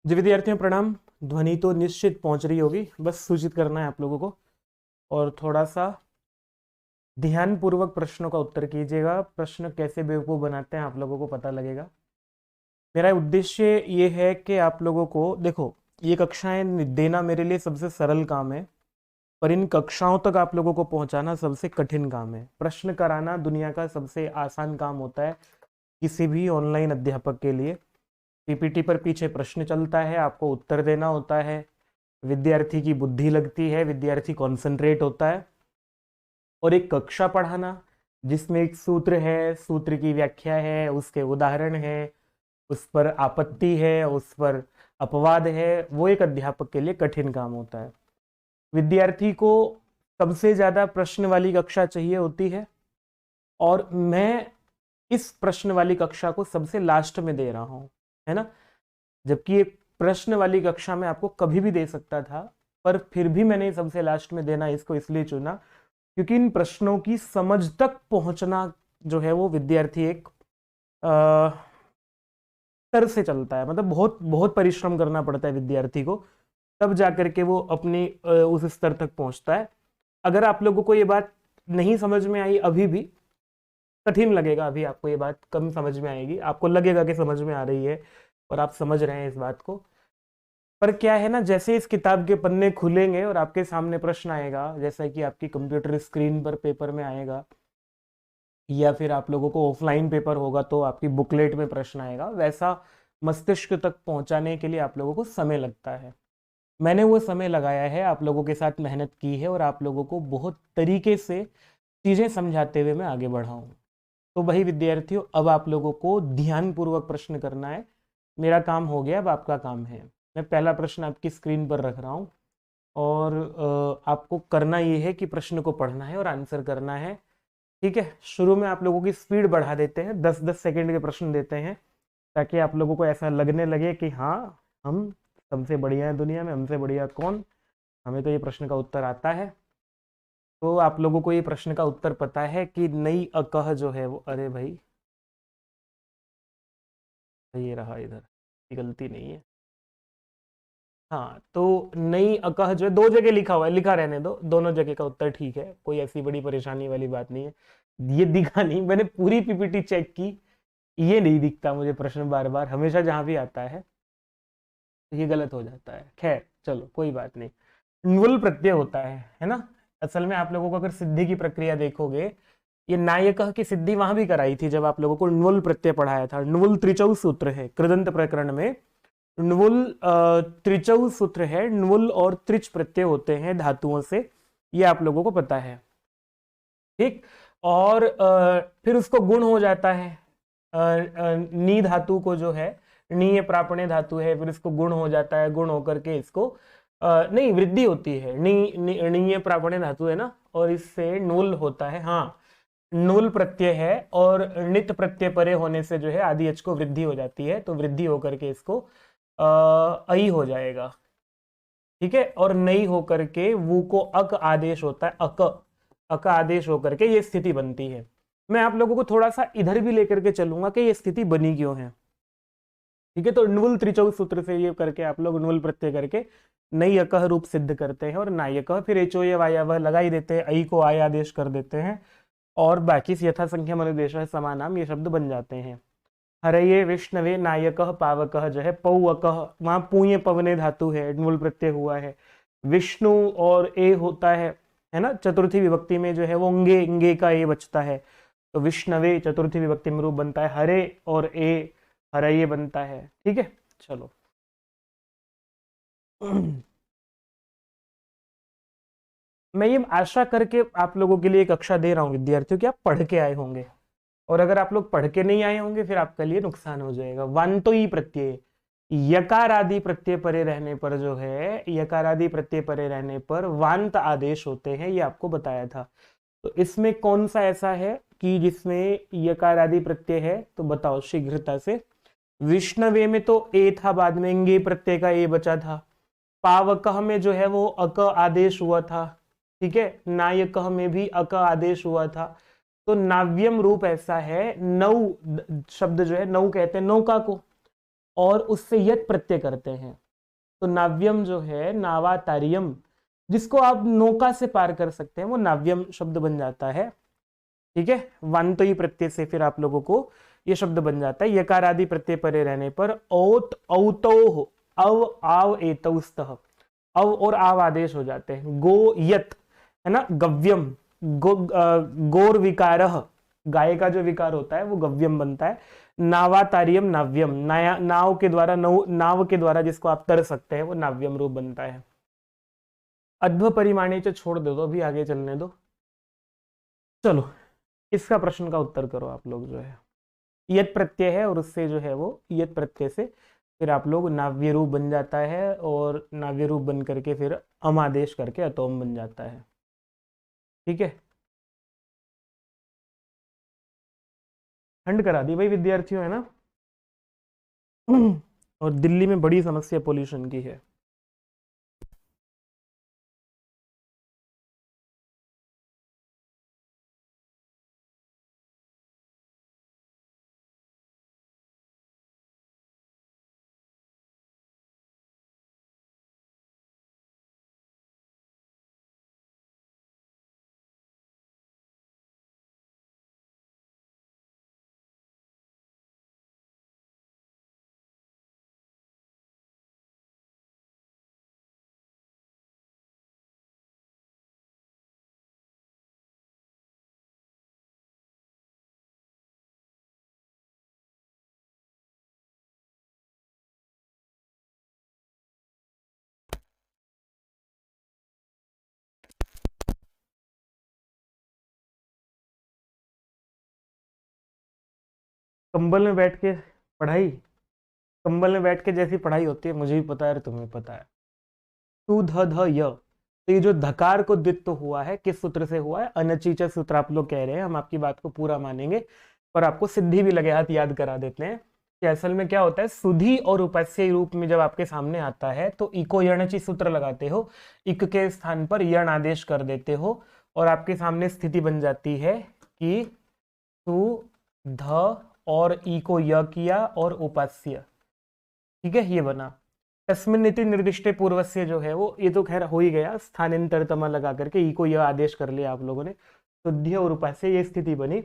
जी विद्यार्थियों प्रणाम। ध्वनि तो निश्चित पहुंच रही होगी, बस सूचित करना है आप लोगों को। और थोड़ा सा ध्यान पूर्वक प्रश्नों का उत्तर कीजिएगा। प्रश्न कैसे बेवकूफ़ बनाते हैं आप लोगों को पता लगेगा। मेरा उद्देश्य ये है कि आप लोगों को देखो, ये कक्षाएं देना मेरे लिए सबसे सरल काम है, पर इन कक्षाओं तक आप लोगों को पहुंचाना सबसे कठिन काम है। प्रश्न कराना दुनिया का सबसे आसान काम होता है किसी भी ऑनलाइन अध्यापक के लिए। पीपीटी पर पीछे प्रश्न चलता है, आपको उत्तर देना होता है, विद्यार्थी की बुद्धि लगती है, विद्यार्थी कॉन्सेंट्रेट होता है। और एक कक्षा पढ़ाना जिसमें एक सूत्र है, सूत्र की व्याख्या है, उसके उदाहरण है, उस पर आपत्ति है, उस पर अपवाद है, वो एक अध्यापक के लिए कठिन काम होता है। विद्यार्थी को सबसे ज्यादा प्रश्न वाली कक्षा चाहिए होती है, और मैं इस प्रश्न वाली कक्षा को सबसे लास्ट में दे रहा हूं, है ना। जबकि एक प्रश्न वाली कक्षा में आपको कभी भी दे सकता था, पर फिर भी मैंने सबसे लास्ट में देना इसको इसलिए चुना क्योंकि इन प्रश्नों की समझ तक पहुंचना जो है वो विद्यार्थी एक स्तर से चलता है। मतलब बहुत बहुत परिश्रम करना पड़ता है विद्यार्थी को, तब जाकर के वो अपनी उस स्तर तक पहुंचता है। अगर आप लोगों को ये बात नहीं समझ में आई, अभी भी कठिन लगेगा, अभी आपको ये बात कम समझ में आएगी, आपको लगेगा कि समझ में आ रही है और आप समझ रहे हैं इस बात को। पर क्या है ना, जैसे इस किताब के पन्ने खुलेंगे और आपके सामने प्रश्न आएगा, जैसा कि आपकी कंप्यूटर स्क्रीन पर पेपर में आएगा, या फिर आप लोगों को ऑफलाइन पेपर होगा तो आपकी बुकलेट में प्रश्न आएगा, वैसा मस्तिष्क तक पहुंचाने के लिए आप लोगों को समय लगता है। मैंने वो समय लगाया है, आप लोगों के साथ मेहनत की है, और आप लोगों को बहुत तरीके से चीज़ें समझाते हुए मैं आगे बढ़ा हूँ। तो भाई विद्यार्थियों, अब आप लोगों को ध्यानपूर्वक प्रश्न करना है। मेरा काम हो गया, अब आपका काम है। मैं पहला प्रश्न आपकी स्क्रीन पर रख रहा हूँ, और आपको करना ये है कि प्रश्न को पढ़ना है और आंसर करना है। ठीक है, शुरू में आप लोगों की स्पीड बढ़ा देते हैं, 10-10 सेकंड के प्रश्न देते हैं, ताकि आप लोगों को ऐसा लगने लगे कि हाँ, हम सबसे बढ़िया हैं दुनिया में, हमसे बढ़िया कौन, हमें तो ये प्रश्न का उत्तर आता है। तो आप लोगों को ये प्रश्न का उत्तर पता है कि नई अकह जो है वो, अरे भाई ये रहा, इधर ये गलती नहीं है। हाँ, तो नई अकह जो है, दो जगह लिखा हुआ है, लिखा रहने दो, दोनों जगह का उत्तर ठीक है, कोई ऐसी बड़ी परेशानी वाली बात नहीं है। ये दिखा नहीं, मैंने पूरी पीपीटी चेक की, ये नहीं दिखता मुझे प्रश्न बार बार, हमेशा जहां भी आता है तो ये गलत हो जाता है। खैर चलो, कोई बात नहीं। नुल प्रत्यय होता है ना। असल में आप लोगों को अगर सिद्धि की प्रक्रिया देखोगे, ये नायकः की सिद्धि वहां भी कराई थी जब आप लोगों को नुल प्रत्यय पढ़ाया था। नुल त्रिचौ सूत्र है कृदंत प्रकरण में, नुल त्रिचौ सूत्र है, नुल और त्रिच प्रत्यय होते हैं धातुओं से, ये आप लोगों को पता है। ठीक, और फिर उसको गुण हो जाता है। नी धातु को जो है, नी प्रापण्य धातु है, फिर इसको गुण हो जाता है, गुण होकर के इसको नहीं, वृद्धि होती है। नी प्रापण्य धातु है ना, और इससे नूल होता है। हाँ, नूल प्रत्यय है, और नित प्रत्यय परे होने से जो है आदि अच को वृद्धि हो जाती है, तो वृद्धि होकर के इसको अई हो जाएगा। ठीक है, और नई होकर के वु को अक आदेश होता है, अक अक आदेश होकर के ये स्थिति बनती है। मैं आप लोगों को थोड़ा सा इधर भी लेकर के चलूंगा कि ये स्थिति बनी क्यों है। ठीक है, तो नुल त्रिचौ सूत्र से ये करके आप लोग नुल प्रत्यय करके नई अकह रूप सिद्ध करते हैं, और नायक फिर एचो ये वाया वह लगा ही देते हैं, अई को आय आदेश कर देते हैं, और बाकी यथा संख्या मनुदेश समानाम ये शब्द बन जाते हैं। हरये विष्णवे नायकः पावकः जो है पौवकः, वहां पूये पवने धातु है, नुल प्रत्यय हुआ है। विष्णु और ए होता है ना, चतुर्थी विभक्ति में जो है वो अंगे, अंगे का ए बचता है, तो विष्णवे चतुर्थी विभक्ति में रूप बनता है, हरे और ए हरये बनता है। ठीक है, चलो। मैं ये आशा करके आप लोगों के लिए कक्षा दे रहा हूँ विद्यार्थियों कि आप पढ़ के आए होंगे, और अगर आप लोग पढ़ के नहीं आए होंगे फिर आपके लिए नुकसान हो जाएगा। वांतोई प्रत्यय, यकार आदि प्रत्यय परे रहने पर जो है, यकार आदि प्रत्यय परे रहने पर वांत आदेश होते हैं, ये आपको बताया था। तो इसमें कौन सा ऐसा है कि जिसमें यकार आदि प्रत्यय है, तो बताओ शीघ्रता से। विष्णवे में तो ए था, बाद में इंगे प्रत्यय का ए बचा था। पावकह में जो है वो अक आदेश हुआ था। ठीक है, नायकह में भी अक आदेश हुआ था। तो नाव्यम रूप ऐसा है, नौ शब्द जो है, नौ कहते हैं नौका को, और उससे यत प्रत्यय करते हैं। तो नाव्यम जो है, नावातारियम, जिसको आप नौका से पार कर सकते हैं, वो नाव्यम शब्द बन जाता है। ठीक है, वंत ही प्रत्यय से फिर आप लोगों को ये शब्द बन जाता है। यकार आदि प्रत्यय परे रहने पर औत औतो अव आव एतौस्तः, अव और आव आदेश हो जाते हैं। गो यत है ना, गव्यम, गोर विकारः, गाय का जो विकार होता है वो गव्यम बनता है। नावातारियम नाव्यम, नाव के द्वारा, नाव के द्वारा जिसको आप तर सकते हैं वो नाव्यम रूप बनता है। अध्व परिमाणी से छोड़ दो, अभी आगे चलने दो। चलो इसका प्रश्न का उत्तर करो आप लोग। जो है यत प्रत्यय है और उससे जो है वो यत प्रत्यय से फिर आप लोग नाव्य रूप बन जाता है, और नाव्य रूप बन करके फिर अमादेश करके अतोम बन जाता है। ठीक है, ठंड करा दी भाई विद्यार्थियों, है ना। और दिल्ली में बड़ी समस्या पोल्यूशन की है। कंबल में बैठ के पढ़ाई, कंबल में बैठ के जैसी पढ़ाई होती है मुझे भी पता है और तुम्हें पता है। तू ध ध य, तो ये जो धकार को द्वित्व हुआ है किस सूत्र से हुआ है? अनचीच सूत्र आप लोग कह रहे हैं, हम आपकी बात को पूरा मानेंगे और आपको सिद्धि भी लगे हाथ याद करा देते हैं कि असल में क्या होता है। सुधि और उपास्य रूप में जब आपके सामने आता है तो इको यणची सूत्र लगाते हो, इक के स्थान पर यण आदेश कर देते हो और आपके सामने स्थिति बन जाती है कि तू ध और ई को य किया और उपास्य। ठीक है, ये बना। तस्मिन् इति निर्दिष्टे पूर्वस्य जो है वो, ये तो खैर हो ही गया, स्थानांतरतमा लगा करके ई को यह आदेश कर लिया आप लोगों ने, शुद्ध और उपास्य, ये स्थिति बनी।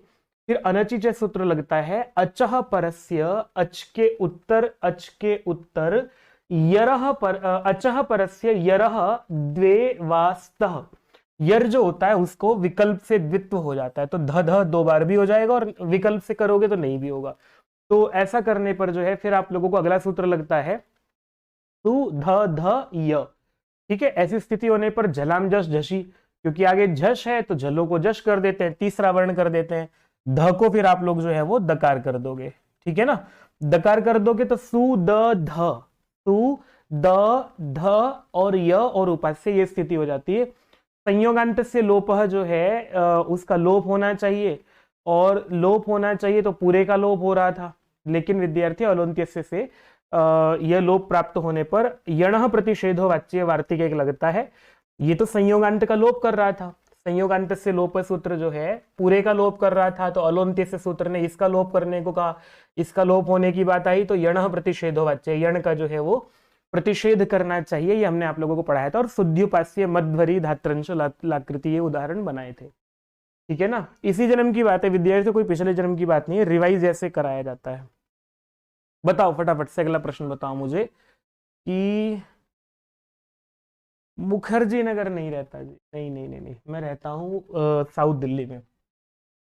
फिर अनचिच सूत्र लगता है, अचह परस्य, अच के उत्तर यरह पर, अचह परस्य यरह द्वे वास्तः, यर जो होता है उसको विकल्प से द्वित्व हो जाता है, तो ध ध दो बार भी हो जाएगा और विकल्प से करोगे तो नहीं भी होगा। तो ऐसा करने पर जो है फिर आप लोगों को अगला सूत्र लगता है तू ध ध य। ठीक है, ऐसी स्थिति होने पर झलाम जश झशी, क्योंकि आगे झश है तो झलों को जश कर देते हैं, तीसरा वर्ण कर देते हैं। ध को फिर आप लोग जो है वो दकार कर दोगे। ठीक है ना, दकार कर दोगे तो सु द ध, सु द ध और य और उपास्य, ये स्थिति हो जाती है। संयोगांत से लोपः जो है उसका लोप होना चाहिए, और लोप होना चाहिए तो पूरे का लोप हो रहा था, लेकिन विद्यार्थी अलोन्त्यस्य से यह लोप प्राप्त होने पर यणः प्रतिषेधो वाच्य वार्तिक एक लगता है। ये तो संयोगांत का लोप कर रहा था, संयोगांत से लोप सूत्र जो है पूरे का लोप कर रहा था, तो अलोन्त्यस्य सूत्र ने इसका लोप करने को कहा। इसका लोप होने की बात आई तो यणः प्रतिषेधो वाच्य, यण का जो है वो प्रतिषेध करना चाहिए, ये हमने आप लोगों को पढ़ाया था। और शुद्ध्युपास्य मध्वरी धात्रंश लाकृति, ये उदाहरण बनाए थे। ठीक है ना, इसी जन्म की बात है विद्यार्थी, कोई पिछले जन्म की बात नहीं है, रिवाइज ऐसे कराया जाता है। बताओ फटाफट से अगला प्रश्न बताओ मुझे कि मुखर्जी नगर नहीं रहता जी, नहीं नहीं नहीं नहीं, मैं रहता हूँ साउथ दिल्ली में।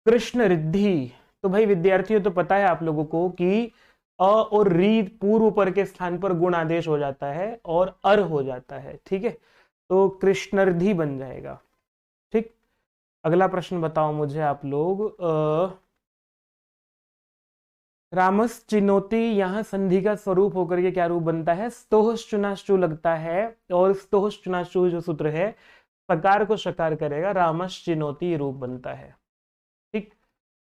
कृष्ण रिद्धि, तो भाई विद्यार्थियों तो पता है आप लोगों को कि अ और री पूर्व पर के स्थान पर गुण आदेश हो जाता है और अर हो जाता है। ठीक है, तो कृष्णर्धि बन जाएगा। ठीक, अगला प्रश्न बताओ मुझे आप लोग, रामस चिनोती, यहां संधि का स्वरूप होकर के क्या रूप बनता है? स्तोहश्चुनाश्चु लगता है, और स्तोहश्चुनाश्चु जो सूत्र है सकार को शकार करेगा, रामस चिनोती रूप बनता है। ठीक,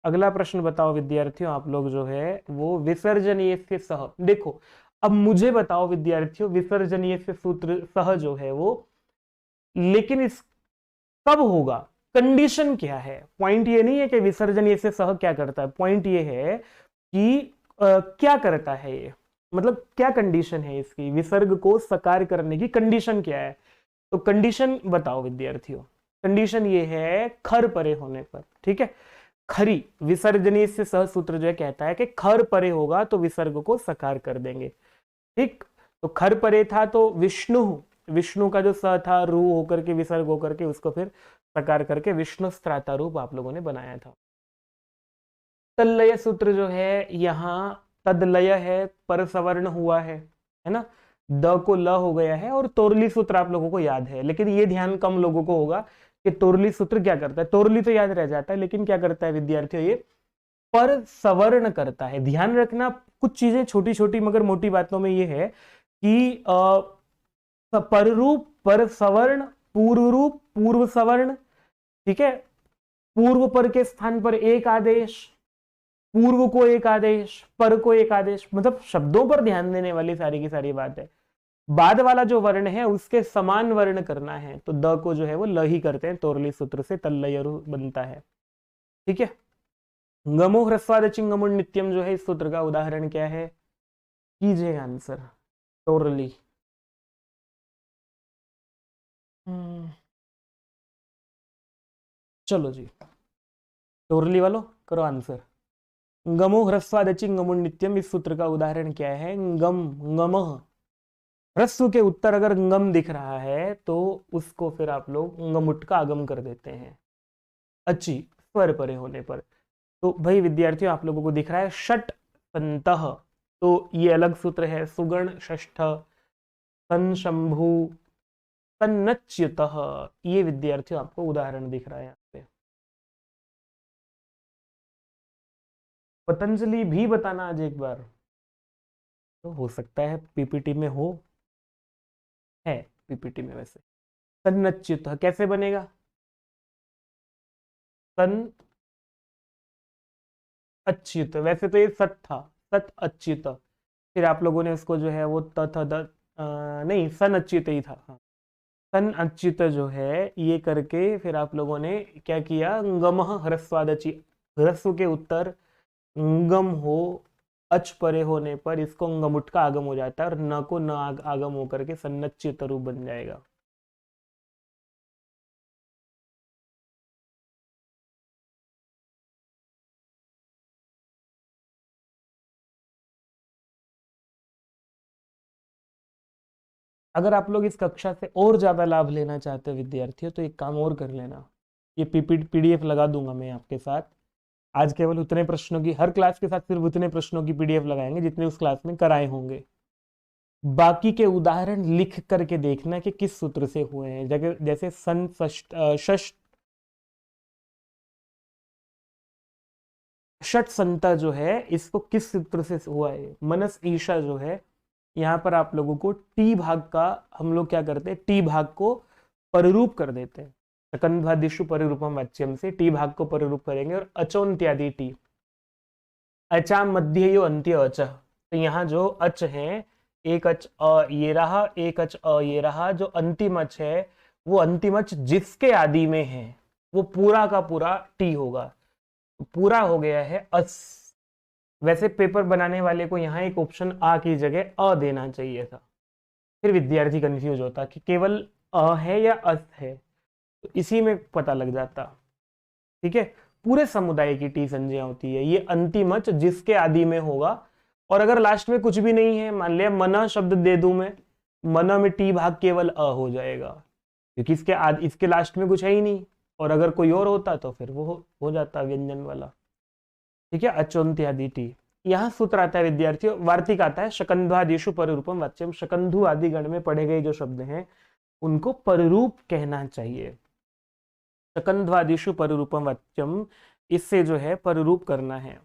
अगला प्रश्न बताओ विद्यार्थियों आप लोग जो है वो, विसर्जनीय से सह। देखो अब मुझे बताओ विद्यार्थियों, विसर्जनीय से सूत्र सह जो है वो, लेकिन इस कब होगा, कंडीशन क्या है? पॉइंट ये नहीं है कि विसर्जनीय से सह क्या करता है, पॉइंट ये है कि क्या करता है ये। मतलब क्या कंडीशन है इसकी, विसर्ग को सकार करने की कंडीशन क्या है? तो कंडीशन बताओ विद्यार्थियों। कंडीशन ये है खर परे होने पर, ठीक है। खरी विसर्जनी से सह सूत्र जो है कहता है कि खर परे होगा तो विसर्ग को सकार कर देंगे, ठीक। तो खर परे था तो विष्णु, विष्णु का जो स था रू होकर के विसर्ग होकर के उसको फिर सकार करके विष्णु स्त्राता रूप आप लोगों ने बनाया था। तल्लय सूत्र जो है यहाँ तदलय है, पर सवर्ण हुआ है ना, द को ल हो गया है। और तोरली सूत्र आप लोगों को याद है, लेकिन ये ध्यान कम लोगों को होगा कि तोरली सूत्र क्या करता है। तोरली तो याद रह जाता है, लेकिन क्या करता है विद्यार्थियों, ये पर सवर्ण करता है। ध्यान रखना कुछ चीजें छोटी छोटी मगर मोटी बातों में ये है कि पर रूप, पर सवर्ण, पूर्व रूप, पूर्व सवर्ण, ठीक है। पूर्व पर के स्थान पर एक आदेश, पूर्व को एक आदेश, पर को एक आदेश, मतलब शब्दों पर ध्यान देने वाली सारी की सारी बात है। बाद वाला जो वर्ण है उसके समान वर्ण करना है, तो द को जो है वो ल ही करते हैं, तोरली सूत्र से तल्लयरु बनता है, ठीक है। गमो ह्रस्वाद चिंगमुण नित्यम जो है इस सूत्र का उदाहरण क्या है, कीजिए आंसर तोरली। चलो जी, तोरली वालों करो आंसर। गमो ह्रस्वाद चिंगमुण नित्यम इस सूत्र का उदाहरण क्या है, गम, गमः। ह्रस्व के उत्तर अगर गम दिख रहा है तो उसको फिर आप लोग गमुट का आगम कर देते हैं, अच्छी स्वर परे होने पर। तो भाई विद्यार्थियों आप लोगों को दिख रहा है षट संतः, तो ये अलग सूत्र है। सुगण षष्ठ, संशंभु, तन्नच्युतः, ये विद्यार्थियों आपको उदाहरण दिख रहा है यहाँ पे। पतंजलि भी बताना आज एक बार, तो हो सकता है पीपीटी में हो, है पीपीटी में वैसे। तन्नच्युतः कैसे बनेगा, तन अच्युत, वैसे तो ये सत था, सत अच्युत, फिर आप लोगों ने उसको जो है वो नहीं सन अच्युत ही था, हाँ। सन अच्युत जो है ये करके फिर आप लोगों ने क्या किया, गमः ह्रस्वादचि, ह्रस्व के उत्तर गम हो, अच परे होने पर इसको गमुट का आगम हो जाता है और न को न आगम होकर के सन्नच्युत रूप बन जाएगा। अगर आप लोग इस कक्षा से और ज्यादा लाभ लेना चाहते हो विद्यार्थियों, तो एक काम और कर लेना, ये पीडीएफ लगा दूंगा मैं आपके साथ। आज केवल उतने प्रश्नों की, हर क्लास के साथ सिर्फ उतने प्रश्नों की पीडीएफ लगाएंगे जितने उस क्लास में कराए होंगे। बाकी के उदाहरण लिख करके देखना कि किस सूत्र से हुए हैं। जगह जैसे सन षष्ठ, षट संता जो है इसको किस सूत्र से हुआ है, मनस ईशा जो है, यहाँ पर आप लोगों को टी भाग का हम लोग क्या करते हैं, टी भाग को परिरूप कर देते हैं। सकंध्वादिशु परिरूपम वाच्यम से टी भाग को परिरूप करेंगे और अचोन्त्यादि टी, अचा मध्य यो अंत्य अच, तो यहाँ जो अच है, एक अच अ ये रहा, एक अच अ ये रहा, जो अंतिम अच है वो अंतिम अच जिसके आदि में है वो पूरा का पूरा टी होगा, पूरा हो गया है अस। वैसे पेपर बनाने वाले को यहाँ एक ऑप्शन आ की जगह अ देना चाहिए था, फिर विद्यार्थी कंफ्यूज होता कि केवल अ है या अस है, तो इसी में पता लग जाता, ठीक है। पूरे समुदाय की टी संज्ञा होती है, ये अंतिम अच जिसके आदि में होगा। और अगर लास्ट में कुछ भी नहीं है, मान लिया मना शब्द दे दूं मैं, मना में टी भाग केवल अ हो जाएगा, क्योंकि इसके लास्ट में कुछ है ही नहीं। और अगर कोई और होता तो फिर वो हो जाता व्यंजन वाला, ठीक है, अचोन्त्यादि टी। यहाँ सूत्र आता है विद्यार्थियों, वार्तिक आता है शकंध्वादिशु परिरूपम वाच्यम, शकंधु आदि गण में पढ़े गए जो शब्द हैं उनको परिरूप कहना चाहिए। शकंध्वादिशु परिरूपम वाच्यम, इससे जो है परिरूप करना है,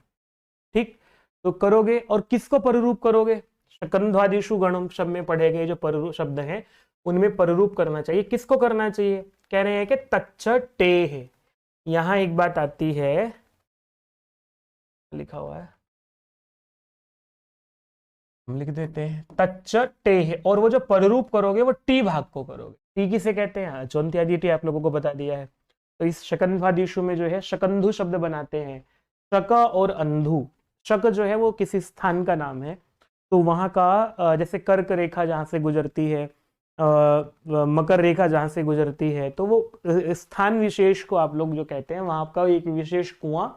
ठीक। तो करोगे, और किसको परिरूप करोगे, शकंध्वादिशु गणम शब्द में पढ़े गए जो परिरूप शब्द हैं उनमें परिरूप करना चाहिए। किसको करना चाहिए, कह रहे हैं कि तच्च टे है। यहां एक बात आती है, लिखा हुआ है हम लिख देते हैं, तच्च टे है, और वो जो परिरूप करोगे वो टी भाग को करोगे। टी किसे कहते हैं, चौंत्यादि टी आप लोगों को बता दिया है। तो इस शकंध्वादिशु में जो है शकंधु शब्द बनाते हैं, शक और अंधु। शक जो है वो किसी स्थान का नाम है, तो वहां का जैसे कर्क रेखा जहां से गुजरती है, मकर रेखा जहां से गुजरती है, तो वो स्थान विशेष को आप लोग जो कहते हैं, वहां का एक विशेष कुआं,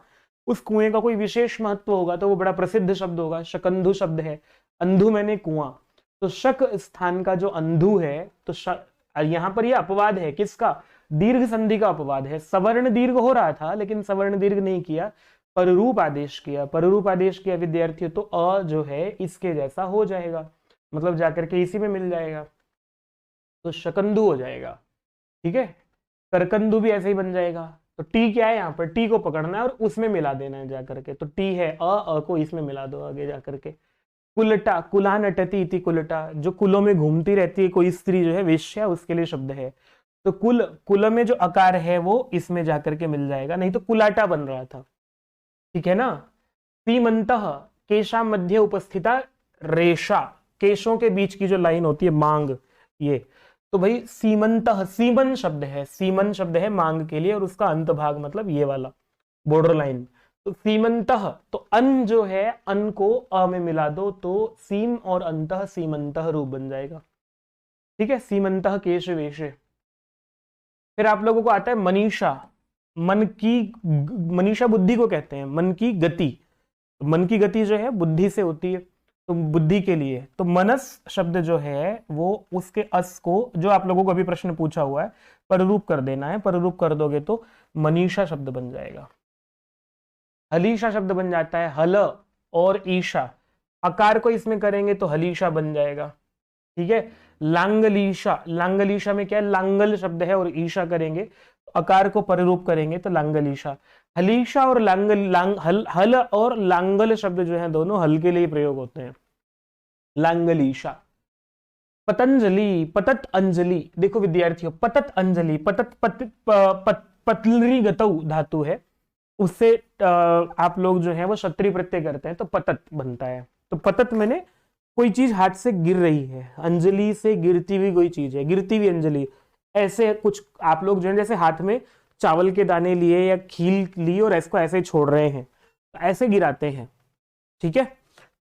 उस कुएं का कोई विशेष महत्व होगा तो वो बड़ा प्रसिद्ध शब्द होगा। शकंधु शब्द है, अंधु मैंने कुआं, तो शक स्थान का जो अंधु है, तो यहां पर ये अपवाद है किसका, दीर्घ संधि का अपवाद है। सवर्ण दीर्घ हो रहा था लेकिन सवर्ण दीर्घ नहीं किया, पररूप आदेश किया। पररूप आदेश किया विद्यार्थियों, तो अ जो है इसके जैसा हो जाएगा, मतलब जाकर के इसी में मिल जाएगा, तो शकंदु हो जाएगा। ठीक है, करकंदु भी ऐसे ही बन जाएगा। तो टी क्या है, यहाँ पर टी को पकड़ना है और उसमें मिला देना है जाकर के, तो टी है, अ को इसमें मिला दो आगे जाकर के। कुलटा, कुला नटती इति कुलटा, जो कुलों में घूमती रहती है कोई स्त्री जो है, वेश्या, उसके लिए शब्द है। तो कुल, कुल में जो अकार है वो इसमें जाकर के मिल जाएगा, नहीं तो कुलाटा बन रहा था। ठीक है ना। सीमंतः, केशा मध्य उपस्थिता रेशा, केशों के बीच की जो लाइन होती है मांग, ये तो भाई सीमंतः, सीमन शब्द है, सीमन शब्द है मांग के लिए, और उसका अंत भाग मतलब ये वाला बॉर्डर लाइन। तो सीमंतः, तो अन जो है, अन को अ में मिला दो तो सीम और अंतः सीमंतः रूप बन जाएगा। ठीक है, सीमंतः केश वेश। फिर आप लोगों को आता है मनीषा, मन की, मनीषा बुद्धि को कहते हैं, मन की गति। मन की गति जो है बुद्धि से होती है, तो बुद्धि के लिए तो मनस शब्द जो है वो उसके अस को, जो आप लोगों को अभी प्रश्न पूछा हुआ है, पररूप कर देना है। पररूप कर दोगे तो मनीषा शब्द बन जाएगा। हलीशा शब्द बन जाता है, हल और ईशा, अकार को इसमें करेंगे तो हलीशा बन जाएगा। ठीक है, लांगलीशा, लांगलीशा में क्या है, लांगल शब्द है और ईशा करेंगे, अकार को परिरूप करेंगे तो लांगलीशा। हलीशा और लांगल, हल और लांगल शब्द जो है दोनों हल के लिए प्रयोग होते हैं, लांगलीशा। पतंजलि, पतत अंजलि, देखो विद्यार्थियों, पतत अंजलि, पतत पतलरी गतौ धातु है, उससे आप लोग जो है वो क्षत्रिय प्रत्यय करते हैं तो पतत बनता है। तो पतत मैंने कोई चीज हाथ से गिर रही है, अंजलि से गिरती हुई कोई चीज है, गिरती हुई अंजलि, ऐसे कुछ आप लोग जो है जैसे हाथ में चावल के दाने लिए या खील ली और इसको ऐसे छोड़ रहे हैं, तो ऐसे गिराते हैं। ठीक है,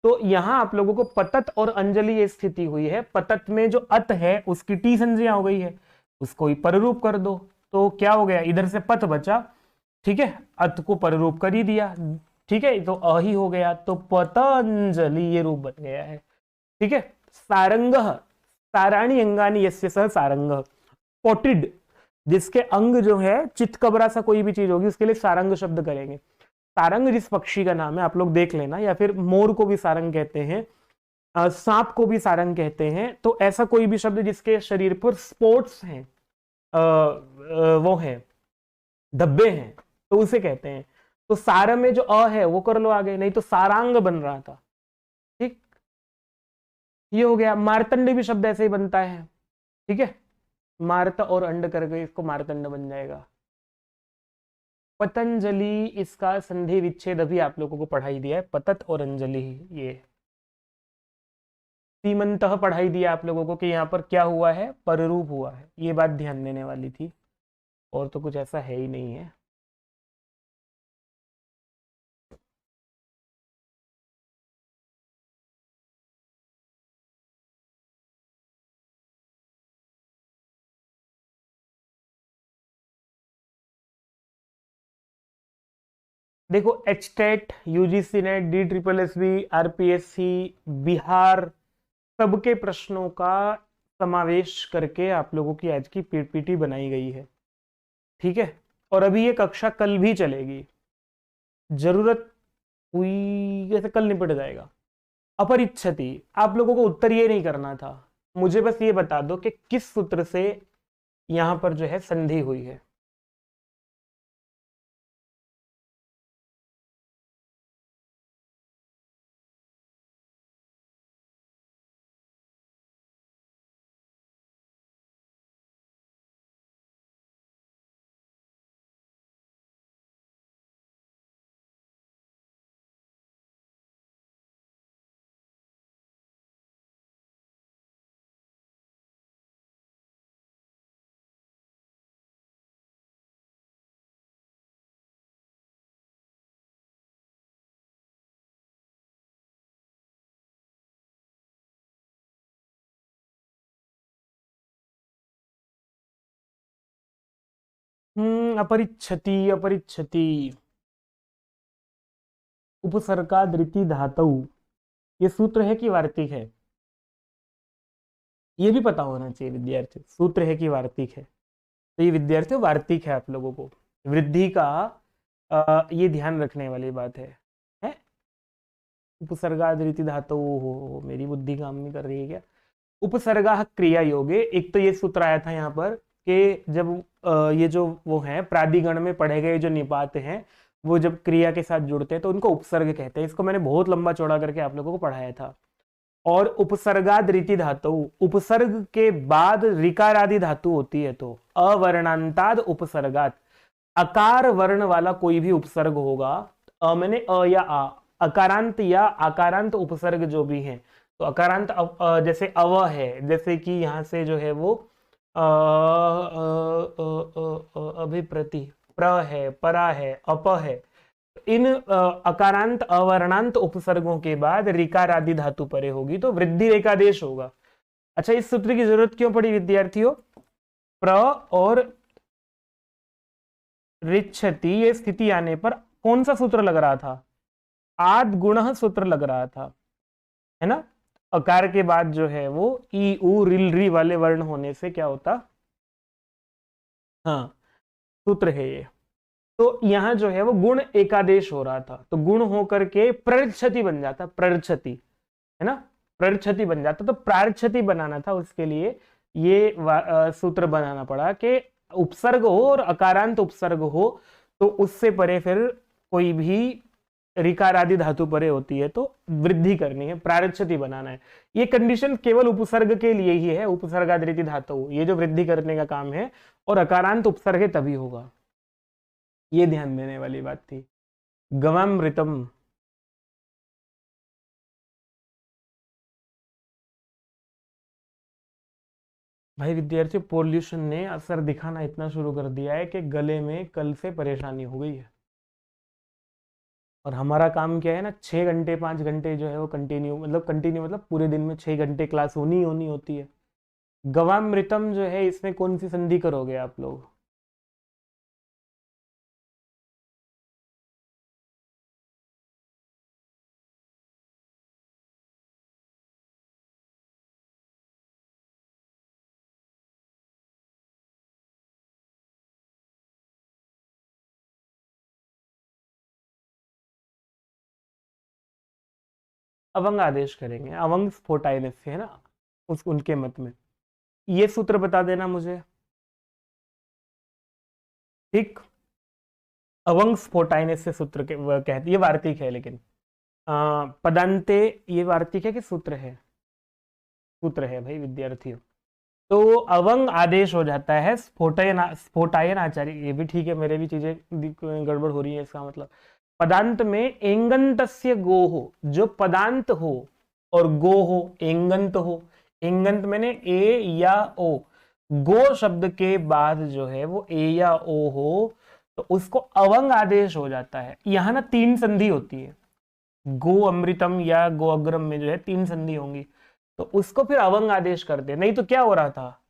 तो यहां आप लोगों को पतत और अंजलि ये स्थिति हुई है। पतत में जो अत है उसकी टी संज्ञा हो गई है, उसको ही पररूप कर दो, तो क्या हो गया, इधर से पत बचा। ठीक है, अत को पररूप कर ही दिया। ठीक है, तो अ ही हो गया, तो पतंजलि ये रूप बन गया है। ठीक है, सारंग, साराणी अंगानी यस्य सह सारंग, पोटिड, जिसके अंग जो है चितकबरा सा कोई भी चीज होगी उसके लिए सारंग शब्द करेंगे। सारंग जिस पक्षी का नाम है आप लोग देख लेना, या फिर मोर को भी सारंग कहते हैं, सांप को भी सारंग कहते हैं। तो ऐसा कोई भी शब्द जिसके शरीर पर स्पोर्ट्स हैं, वो है, धब्बे हैं, तो उसे कहते हैं। तो सार में जो अ है वो कर लो आगे, नहीं तो सारांग बन रहा था। ठीक, ये हो गया। मारतंड भी शब्द ऐसे ही बनता है। ठीक है, मारत और अंड करके इसको मारतंड बन जाएगा। पतंजलि, इसका संधि विच्छेद अभी आप लोगों को पढ़ाई दिया है, पतत और अंजलि। ये सीमंतः पढ़ाई दिया आप लोगों को कि यहाँ पर क्या हुआ है, पररूप हुआ है, ये बात ध्यान देने वाली थी, और तो कुछ ऐसा है ही नहीं है। देखो H TET, UGC NET, D triple S B, RPSC, Bihar, सबके प्रश्नों का समावेश करके आप लोगों की आज की पीपीटी बनाई गई है। ठीक है, और अभी ये कक्षा कल भी चलेगी, जरूरत हुई जैसे कल निपट जाएगा। अपरिच्छति, आप लोगों को उत्तर ये नहीं करना था, मुझे बस ये बता दो कि किस सूत्र से यहां पर जो है संधि हुई है। अपरिच्छति अपरिच्छति उपसर्गादृति धातु, ये सूत्र है कि वार्तिक है? ये भी पता होना चाहिए विद्यार्थी, सूत्र है कि वार्तिक है। तो ये विद्यार्थियों वार्तिक है, आप लोगों को वृद्धि का ये ध्यान रखने वाली बात है। उपसर्गादृति धातु, हो मेरी बुद्धि काम नहीं कर रही है क्या? उपसर्गा क्रिया योगे, एक तो ये सूत्र आया था यहाँ पर कि जब ये जो वो है प्रादिगण में पढ़े गए जो निपात हैं वो जब क्रिया के साथ जुड़ते हैं तो उनको उपसर्ग कहते हैं। इसको मैंने बहुत लंबा चौड़ा करके आप लोगों को पढ़ाया था। और उपसर्गादृति धातु, उपसर्ग के बाद ऋकार आदि धातु होती है तो अवर्णांताद उपसर्गात, अकार वर्ण वाला कोई भी उपसर्ग होगा, मैंने अ या आ, अकारांत या आकारांत उपसर्ग जो भी हैं, तो अकारांत जैसे अव है, जैसे कि यहाँ से जो है वो अभिप्रति, प्र है, परा है, अप है, इन अकारांत अवर्णांत उपसर्गों के बाद ऋकार आदि धातु परे होगी तो वृद्धि एकादेश होगा। अच्छा, इस सूत्र की जरूरत क्यों पड़ी विद्यार्थियों? प्र और ऋच्छति ये स्थिति आने पर कौन सा सूत्र लग रहा था? आद गुण सूत्र लग रहा था, है ना? अकार के बाद जो है वो ई उ रिल री वाले वर्ण होने से क्या होता? हाँ, सूत्र है ये। तो यहां जो है वो गुण एकादेश हो रहा था, तो गुण होकर के प्रच्छति बन जाता, प्रच्छति, है ना? प्रच्छति बन जाता, तो प्रार्थति बनाना था, उसके लिए ये सूत्र बनाना पड़ा कि उपसर्ग हो और अकारांत उपसर्ग हो तो उससे परे फिर कोई भी ऋकार आदि धातु परे होती है तो वृद्धि करनी है, प्रार्थति बनाना है। ये कंडीशन केवल उपसर्ग के लिए ही है, उपसर्गादृति धातु, ये जो वृद्धि करने का काम है, और अकारांत उपसर्ग है तभी होगा। ये ध्यान देने वाली बात थी। गवामृतम, भाई विद्यार्थियों पोल्यूशन ने असर दिखाना इतना शुरू कर दिया है कि गले में कल से परेशानी हो गई है। और हमारा काम क्या है ना, 6 घंटे 5 घंटे जो है वो कंटिन्यू मतलब पूरे दिन में 6 घंटे क्लास होनी होती है। गवामृतम जो है इसमें कौन सी संधि करोगे आप लोग? अवंग आदेश करेंगे, अवंग स्फोटाइनस से, है ना, उस उनके मत में। ये सूत्र बता देना मुझे, ठीक? अवंग स्फोटाइनस से सूत्र के कहते, ये वार्तिक है लेकिन पदांते, ये वार्तिक है कि सूत्र है? सूत्र है भाई विद्यार्थियों। तो अवंग आदेश हो जाता है स्फोटायन आचार्य, ये भी ठीक है, मेरे भी चीजें गड़बड़ हो रही है। इसका मतलब पदांत में एंगंतस्य गो हो, जो पदांत हो, और गो हो, एंगंत हो। एंगंत मैंने ए या ओ, गो शब्द के बाद जो है वो ए या ओ हो तो उसको अवंग आदेश हो जाता है। यहां ना 3 संधि होती है, गो अमृतम या गो अग्रम में जो है 3 संधि होंगी, तो उसको फिर अवंग आदेश करते। नहीं तो क्या हो रहा था,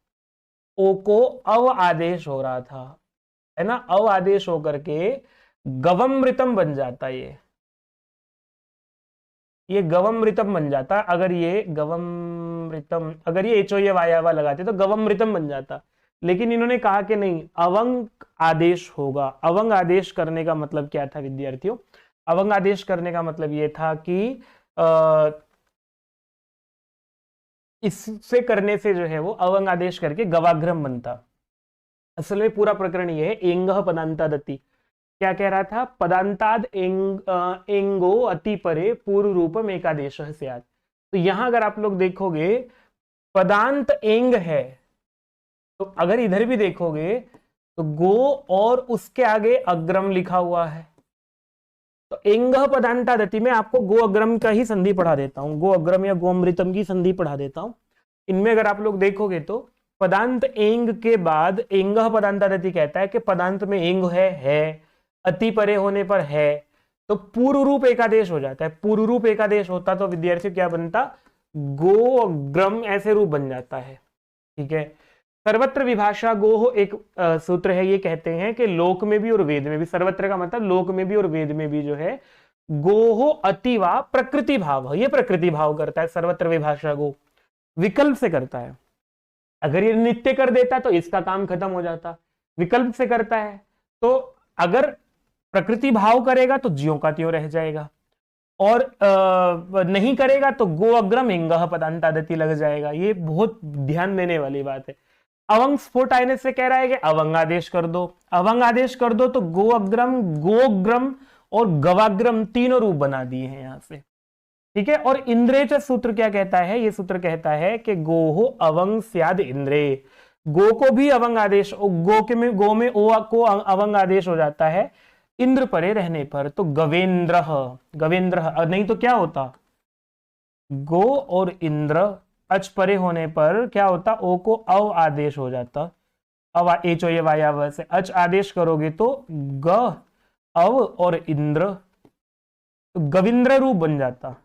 ओ को अव आदेश हो रहा था, है ना? अव आदेश होकर के गवमृतम बन जाता। ये गवमृतम बन जाता। अगर ये गवमृतम, अगर ये एचो या वायावा लगाते तो गवमृतम बन जाता, लेकिन इन्होंने कहा कि नहीं, अवंग आदेश होगा। अवंग आदेश करने का मतलब क्या था विद्यार्थियों? अवंग आदेश करने का मतलब ये था कि इससे करने से जो है वो अवंग आदेश करके गवाग्रम बनता। असल में पूरा प्रकरण ये है, एंगह पदांतादति। क्या कह रहा था? पदांताद एंगो अति परे पूर्व रूपम एकादेश स्यात्। तो यहां अगर आप लोग देखोगे पदांत एंग है, तो अगर इधर भी देखोगे तो गो और उसके आगे अग्रम लिखा हुआ है, तो एंगह पदांतादति में आपको गो अग्रम का ही संधि पढ़ा देता हूं, गो अग्रम या गोमृतम की संधि पढ़ा देता हूं। इनमें अगर आप लोग देखोगे तो पदांत एंग के बाद एंगह पदांतादति कहता है कि पदांत में एंग है, अति परे होने पर है, तो पूर्व रूप एकादेश हो जाता है। पूर्व रूप एकादेश होता तो विद्यार्थी क्या बनता? गो अग्रम ऐसे रूप बन जाता है, ठीक है? सर्वत्र विभाषा गोह एक सूत्र है, ये कहते हैं कि लोक में भी और वेद में भी, सर्वत्र का मतलब लोक में भी और वेद में भी जो है गोह अतिवा प्रकृति भाव, ये प्रकृति भाव करता है सर्वत्र विभाषा गो, विकल्प से करता है। अगर ये नित्य कर देता तो इसका काम खत्म हो जाता, विकल्प से करता है तो अगर प्रकृति भाव करेगा तो ज्यों का त्यों रह जाएगा, और नहीं करेगा तो गो अग्रम इंगह पदांतादति लग जाएगा। ये बहुत ध्यान देने वाली बात है। अवंग स्फोट आने से कह रहा है कि अवंग आदेश कर दो, अवंग आदेश कर दो तो गो अग्रम, गोग्रम और गवाग्रम तीनों रूप बना दिए हैं यहां से, ठीक है। और इंद्रेच सूत्र क्या कहता है, ये सूत्र कहता है कि गोहो अवंग स्याद इंद्रे, गो को भी अवंग आदेश, गो में ओ को अवंग आदेश हो जाता है इंद्र परे रहने पर, तो गवेंद्र, गवेंद्र नहीं तो क्या होता, गो और इंद्र अच परे होने पर क्या होता, ओ को अव आदेश हो जाता, अव एचो ये वायाव से अच आदेश करोगे तो ग अव और इंद्र, तो गविंद्र रूप बन जाता,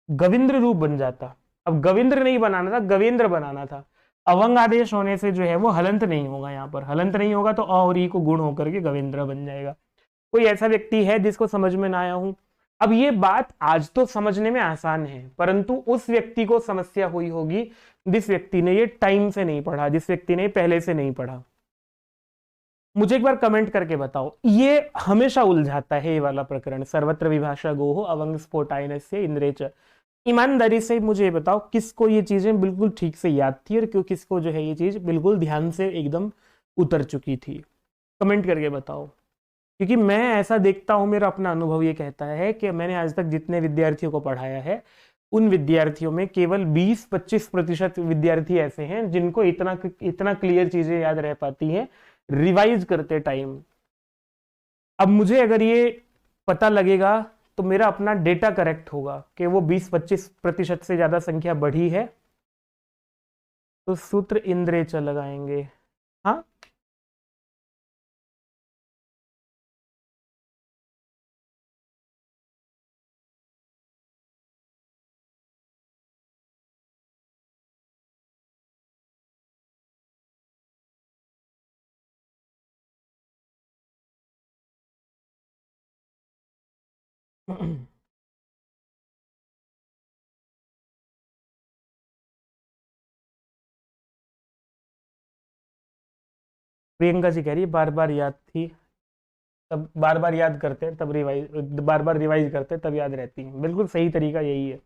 गविंद्र रूप बन जाता। अब गविंद्र नहीं बनाना था, गवेंद्र बनाना था। अवंग आदेश होने से जो है वो हलंत नहीं होगा, यहाँ पर हलंत नहीं होगा तो अ और ई को गुण होकर के गवेंद्र बन जाएगा। कोई ऐसा व्यक्ति है जिसको समझ में ना आया हूं? अब ये बात आज तो समझने में आसान है, परंतु उस व्यक्ति को समस्या हुई होगी जिस व्यक्ति ने ये टाइम से नहीं पढ़ा, जिस व्यक्ति ने पहले से नहीं पढ़ा। मुझे एक बार कमेंट करके बताओ, ये हमेशा उलझाता है ये वाला प्रकरण, सर्वत्र विभाषा गोहो अवंग स्फोटाइनस्य इंद्रेच। ईमानदारी से मुझे बताओ किसको ये चीजें बिल्कुल ठीक से याद थी और क्यों किसको जो है ये चीज बिल्कुल ध्यान से एकदम उतर चुकी थी, कमेंट करके बताओ। क्योंकि मैं ऐसा देखता हूं, मेरा अपना अनुभव ये कहता है कि मैंने आज तक जितने विद्यार्थियों को पढ़ाया है उन विद्यार्थियों में केवल 20-25% विद्यार्थी ऐसे हैं जिनको इतना क्लियर चीजें याद रह पाती हैं रिवाइज करते टाइम। अब मुझे अगर ये पता लगेगा तो मेरा अपना डेटा करेक्ट होगा कि वो 20-25% से ज्यादा संख्या बढ़ी है, तो सूत्र इंद्रेच लगाएंगे। हाँ, प्रियंका जी कह रही है बार बार याद थी, तब बार बार याद करते हैं तब रिवाइज, बार बार रिवाइज करते हैं तब याद रहती है। बिल्कुल सही तरीका यही है।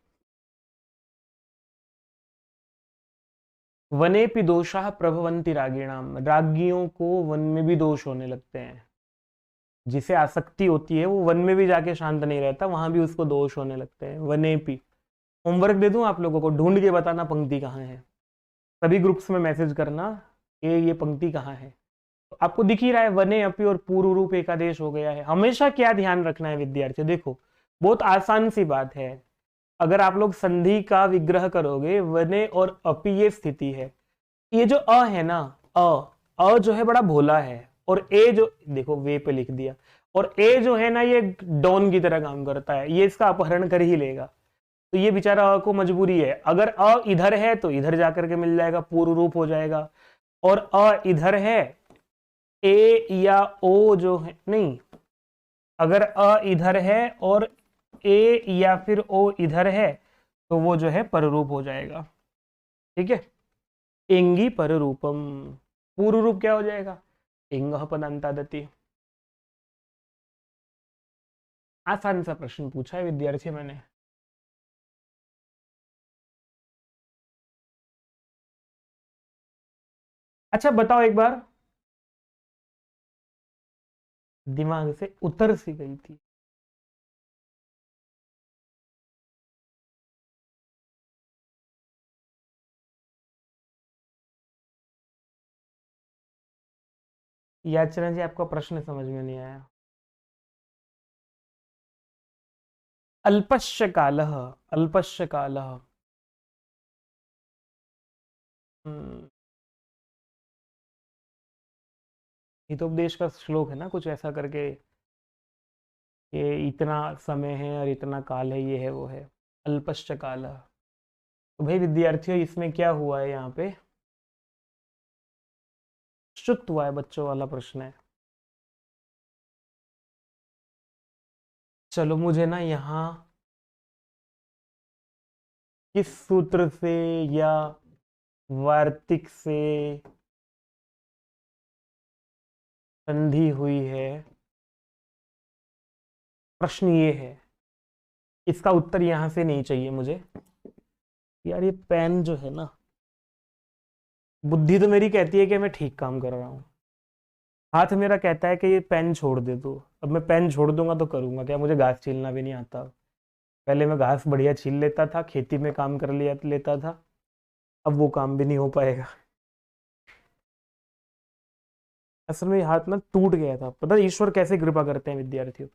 वनेपि दोषाः प्रभवन्ति रागिणाम, रागियों को वन में भी दोष होने लगते हैं। जिसे आसक्ति होती है वो वन में भी जाके शांत नहीं रहता, वहां भी उसको दोष होने लगते हैं। वनेपि, होमवर्क दे दूं आप लोगों को, ढूंढ के बताना पंक्ति कहाँ है, सभी ग्रुप्स में मैसेज करना ये पंक्ति कहाँ है। तो आपको दिख ही रहा है वने अपि और पूर्व रूप एकादेश हो गया है। हमेशा क्या ध्यान रखना है विद्यार्थी, देखो बहुत आसान सी बात है, अगर आप लोग संधि का विग्रह करोगे वने और अपि ये स्थिति है, ये जो अ है ना, अ जो है बड़ा भोला है, और ए जो देखो वे पे लिख दिया, और ए जो है ना ये डॉन की तरह काम करता है, ये इसका अपहरण कर ही लेगा। तो ये बेचारा अ को मजबूरी है, अगर अ इधर है तो इधर जाकर के मिल जाएगा, पूर्व रूप हो जाएगा, और अ इधर है, ए या ओ जो है नहीं, अगर अ इधर है और ए या फिर ओ इधर है तो वो जो है पररूप हो जाएगा, ठीक है। एंगी पररूपम, पूर्व रूप क्या हो जाएगा, एंगः पदांतादति। आसान सा प्रश्न पूछा है विद्यार्थी मैंने। अच्छा बताओ एक बार, दिमाग से उतर सी गई थी, याचना जी आपका प्रश्न समझ में नहीं आया। अल्पश्य कालः, अल्पश्य कालः, हितोपदेश का श्लोक है ना कुछ ऐसा करके, ये इतना समय है और इतना काल है, ये है वो है, अल्पश्च काल। तो भाई विद्यार्थियों इसमें क्या हुआ है, यहाँ पे शुक्त हुआ है, बच्चों वाला प्रश्न है। चलो मुझे ना यहाँ किस सूत्र से या वार्तिक से संधि हुई है, प्रश्न ये है। इसका उत्तर यहां से नहीं चाहिए मुझे। यार ये पेन जो है ना, बुद्धि तो मेरी कहती है कि मैं ठीक काम कर रहा हूँ, हाथ मेरा कहता है कि ये पेन छोड़ दे तू। अब मैं पेन छोड़ दूंगा तो करूंगा क्या? मुझे घास छीलना भी नहीं आता। पहले मैं घास बढ़िया छील लेता था, खेती में काम कर लिया लेता था, अब वो काम भी नहीं हो पाएगा। असल में ये हाथ ना टूट गया था। पता है ईश्वर कैसे कृपा करते हैं विद्यार्थियों?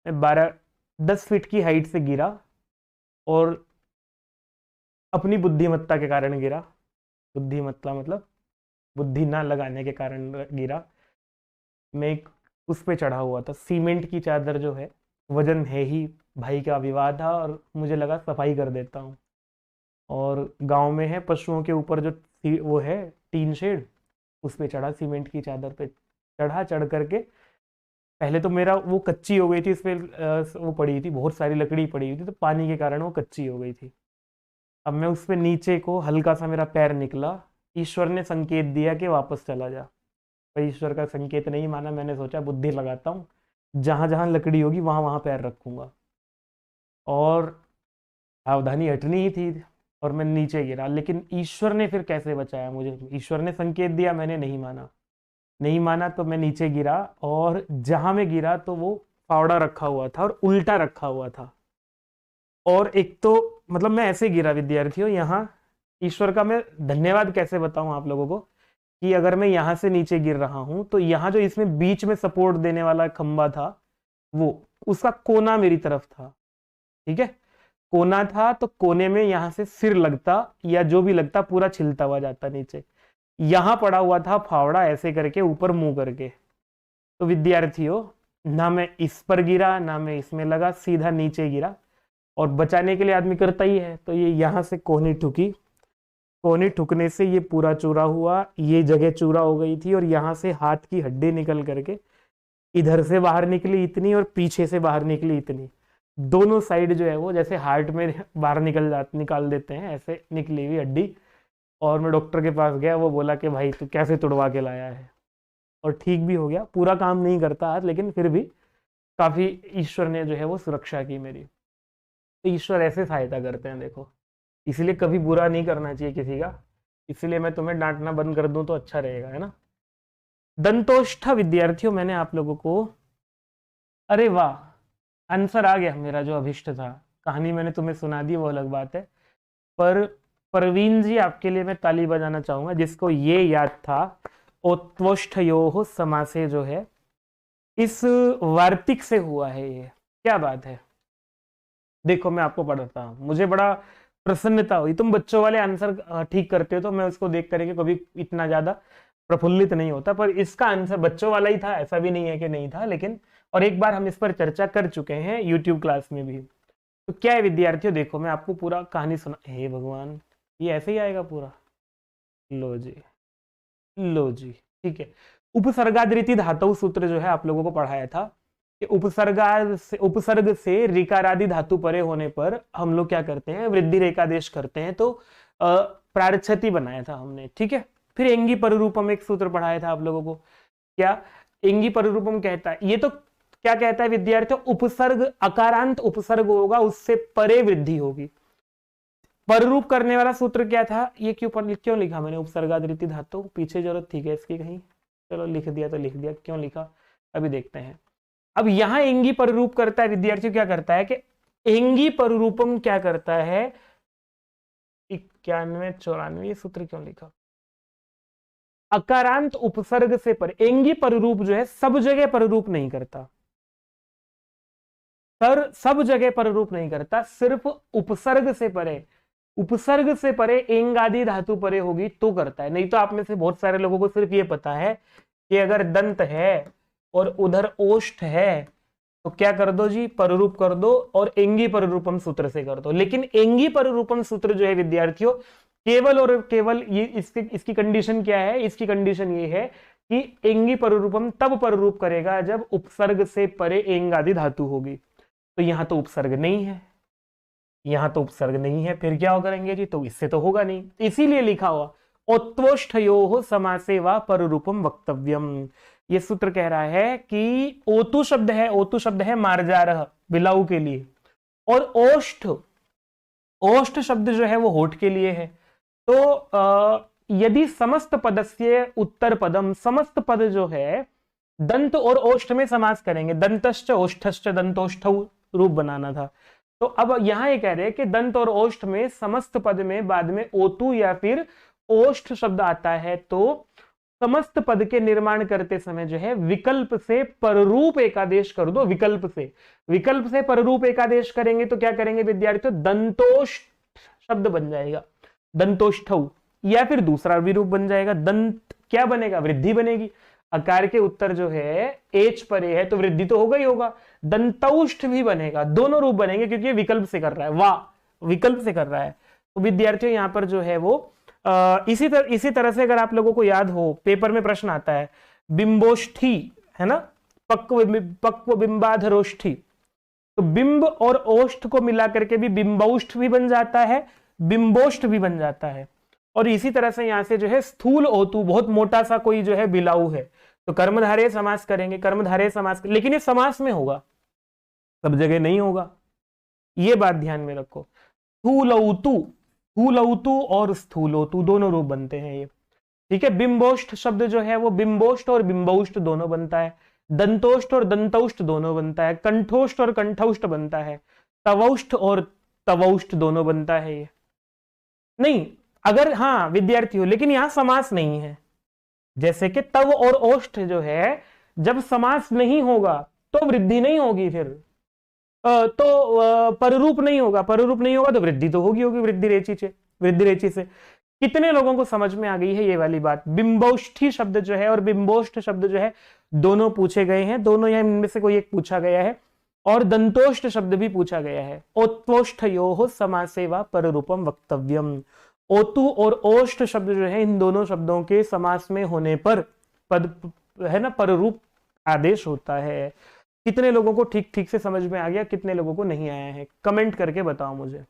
मैं 10 फीट की हाइट से गिरा, और अपनी बुद्धिमत्ता के कारण गिरा। बुद्धिमत्ता मतलब बुद्धि ना लगाने के कारण गिरा। मैं एक उस पे चढ़ा हुआ था, सीमेंट की चादर जो है, वजन है ही, भाई का विवाह था और मुझे लगा सफाई कर देता हूँ। और गांव में है पशुओं के ऊपर जो वो है टीन शेड, उस पे चढ़ा, सीमेंट की चादर पे चढ़ा। चढ़ करके पहले तो मेरा वो कच्ची हो गई थी, इस पे वो पड़ी थी, बहुत सारी लकड़ी पड़ी हुई थी, तो पानी के कारण वो कच्ची हो गई थी। अब मैं उस पे नीचे को हल्का सा मेरा पैर निकला, ईश्वर ने संकेत दिया कि वापस चला जा। पर ईश्वर का संकेत नहीं माना, मैंने सोचा बुद्धि लगाता हूँ, जहां जहां लकड़ी होगी वहां वहां पैर रखूंगा, और सावधानी हटनी ही थी। और मैं नीचे गिरा, लेकिन ईश्वर ने फिर कैसे बचाया मुझे? ईश्वर ने संकेत दिया, मैंने नहीं माना। नहीं माना तो मैं नीचे गिरा, और जहां मैं गिरा तो वो फावड़ा रखा हुआ था और उल्टा रखा हुआ था। और एक तो मतलब मैं ऐसे गिरा विद्यार्थियों, यहाँ ईश्वर का मैं धन्यवाद कैसे बताऊं आप लोगों को, कि अगर मैं यहां से नीचे गिर रहा हूं तो यहाँ जो इसमें बीच में सपोर्ट देने वाला खंबा था, वो उसका कोना मेरी तरफ था। ठीक है, कोना था, तो कोने में यहां से सिर लगता या जो भी लगता पूरा छिलता हुआ जाता नीचे। यहां पड़ा हुआ था फावड़ा, ऐसे करके ऊपर मुंह करके। तो विद्यार्थियों, ना मैं इस पर गिरा ना मैं इसमें लगा, सीधा नीचे गिरा। और बचाने के लिए आदमी करता ही है, तो ये यहां से कोहनी ठुकी, कोहनी ठुकने से ये पूरा चूरा हुआ, ये जगह चूरा हो गई थी, और यहां से हाथ की हड्डी निकल करके इधर से बाहर निकली इतनी, और पीछे से बाहर निकली इतनी। दोनों साइड जो है वो जैसे हार्ट में बाहर निकाल देते हैं, ऐसे निकली हुई हड्डी। और मैं डॉक्टर के पास गया, वो बोला कि भाई तू कैसे तुड़वा के लाया है, और ठीक भी हो गया। पूरा काम नहीं करता आज, लेकिन फिर भी काफी ईश्वर ने जो है वो सुरक्षा की मेरी। तो ईश्वर ऐसे सहायता करते हैं देखो, इसलिए कभी बुरा नहीं करना चाहिए किसी का। इसलिए मैं तुम्हें डांटना बंद कर दूं तो अच्छा रहेगा, है ना। दंतोष्ठ विद्यार्थियों, मैंने आप लोगों को, अरे वाह, आंसर आ गया मेरा जो अभिष्ट था। कहानी मैंने तुम्हें सुना दी वो अलग बात है, पर परवीन जी आपके लिए मैं ताली बजाना चाहूंगा, जिसको ये याद था ओत्वष्ठयोः समासे जो है इस वार्तिक से हुआ है। ये क्या बात है। देखो मैं आपको पढ़ाता हूँ, मुझे बड़ा प्रसन्नता हुई। तुम बच्चों वाले आंसर ठीक करते हो, तो मैं उसको देख करके कभी इतना ज्यादा प्रफुल्लित नहीं होता, पर इसका आंसर बच्चों वाला ही था, ऐसा भी नहीं है कि नहीं था। लेकिन और एक बार हम इस पर चर्चा कर चुके हैं यूट्यूब क्लास में भी। तो क्या है विद्यार्थियों, देखो मैं आपको पूरा कहानी सुना, हे भगवान, ये ऐसे ही आएगा पूरा। लो जी, लो जी, ठीक है। उपसर्गादृति धातु सूत्र जो है आप लोगों को पढ़ाया था कि उपसर्ग से ऋकारादि धातु परे होने पर हम लोग क्या करते हैं, वृद्धि रेखादेश करते हैं। तो प्रारच्छति बनाया था हमने, ठीक है। फिर एंगी पररूपम एक सूत्र पढ़ाया था आप लोगों को। क्या एंगी पररूपम कहता है? ये तो क्या कहता है विद्यार्थियों, उपसर्ग अकारांत उपसर्ग होगा, उससे परे वृद्धि होगी। पररूप करने वाला सूत्र क्या था? ये क्यों लिखा मैंने उपसर्गादृति धातु? पीछे जरूरत थी क्या इसकी कहीं? चलो लिख दिया तो लिख दिया, क्यों लिखा अभी देखते हैं। अब यहां एंगी पररूप करता है विद्यार्थियों, क्या करता है कि एंगी पररूपम क्या करता है, 91 94 सूत्र क्यों लिखा, अकारांत उपसर्ग से पर। एंगी पररूप जो है सब जगह पररूप नहीं करता, सर सब जगह पररूप नहीं करता, सिर्फ उपसर्ग से परे। उपसर्ग से परे एंग आदि धातु परे होगी तो करता है। नहीं तो आप में से बहुत सारे लोगों को सिर्फ ये पता है कि अगर दंत है और उधर ओष्ठ है तो क्या कर दो जी, पररूप कर दो और एंगी पररूपम सूत्र से कर दो। लेकिन एंगी पररूपम सूत्र जो है विद्यार्थियों, केवल और केवल ये इसकी कंडीशन क्या है, इसकी कंडीशन ये है कि एंगी पररूपम तब पररूप करेगा जब उपसर्ग से परे एंग आदि धातु होगी। तो यहां तो उपसर्ग नहीं है, यहां तो उपसर्ग नहीं है, फिर क्या करेंगे जी, तो इससे तो होगा नहीं, इसीलिए लिखा हुआ ओत्वोष्ठयोः समासे वा पररूपम वक्तव्यम। ये सूत्र कह रहा है कि ओतु शब्द है, ओतु शब्द है मार्जारः, बिलाऊ के लिए, और ओष्ठ, ओष्ठ शब्द जो है वो होठ के लिए है। तो यदि समस्त पदस्य उत्तर पदम, समस्त पद जो है दंत और ओष्ठ में समास करेंगे, दंतश्च ओष्ठश्च दंतोष्ठ रूप बनाना था। तो अब यहां ये कह रहे हैं कि दंत और ओष्ठ में समस्त पद में बाद में ओतु या फिर ओष्ठ शब्द आता है, तो समस्त पद के निर्माण करते समय जो है विकल्प से पररूप एकादेश कर दो। विकल्प से पररूप एकादेश करेंगे तो क्या करेंगे विद्यार्थियों, दंतोष्ठ शब्द बन जाएगा, दंतोष्ठ, या फिर दूसरा भी रूप बन जाएगा, दंत क्या बनेगा, वृद्धि बनेगी। अकार के उत्तर जो है एच परे है तो वृद्धि तो होगा ही होगा, दंतौष्ठ भी बनेगा, दोनों रूप बनेंगे क्योंकि ये विकल्प से कर रहा है, वाह विकल्प से कर रहा है। तो विद्यार्थियों यहां पर जो है वो इसी तरह से अगर आप लोगों को याद हो, पेपर में प्रश्न आता है बिंबोष्ठी, है ना, पक्व बिंबाधरोष्ठी, तो बिंब और ओष्ठ को मिलाकर के भी बिंबौष्ठ भी बन जाता है, बिंबोष्ठ भी बन जाता है। और इसी तरह से यहां से जो है स्थूल ओतु, बहुत मोटा सा कोई जो है बिलाऊ है, तो कर्मधारय समास करेंगे, कर्मधारय समास, लेकिन ये समास में होगा, सब जगह नहीं होगा, ये बात ध्यान में रखो। स्थूलौतु और स्थूलोतु दोनों रूप बनते हैं ये, ठीक है। बिंबोष्ठ शब्द जो है वो बिंबोष्ठ और बिंबौष्ठ दोनों बनता है, दंतोष्ठ और दंतौष्ठ दोनों बनता है, कंठोष्ठ और कंठौष्ठ बनता है, तवौष्ठ और तवौष्ठ दोनों बनता है ये। नहीं, अगर हाँ विद्यार्थियों, लेकिन यहां समास नहीं है, जैसे कि तव और ओष्ठ जो है, जब समास नहीं होगा तो वृद्धि नहीं होगी, फिर तो पररूप नहीं होगा, पररूप नहीं होगा तो वृद्धि तो होगी वृद्धि रेचि से। कितने लोगों को समझ में आ गई है ये वाली बात। बिंबौष्ठी शब्द जो है और बिंबोष्ठ शब्द जो है दोनों पूछे गए हैं, दोनों या इनमें से कोई एक पूछा गया है, और दंतोष्ठ शब्द भी पूछा गया है। ओत्वोष्ठयोः समासे वा पररूपम वक्तव्यम। ओतु और ओष्ठ शब्द जो है, इन दोनों शब्दों के समास में होने पर पद है ना, पररूप आदेश होता है। कितने लोगों को ठीक ठीक से समझ में आ गया, कितने लोगों को नहीं आया है, कमेंट करके बताओ मुझे।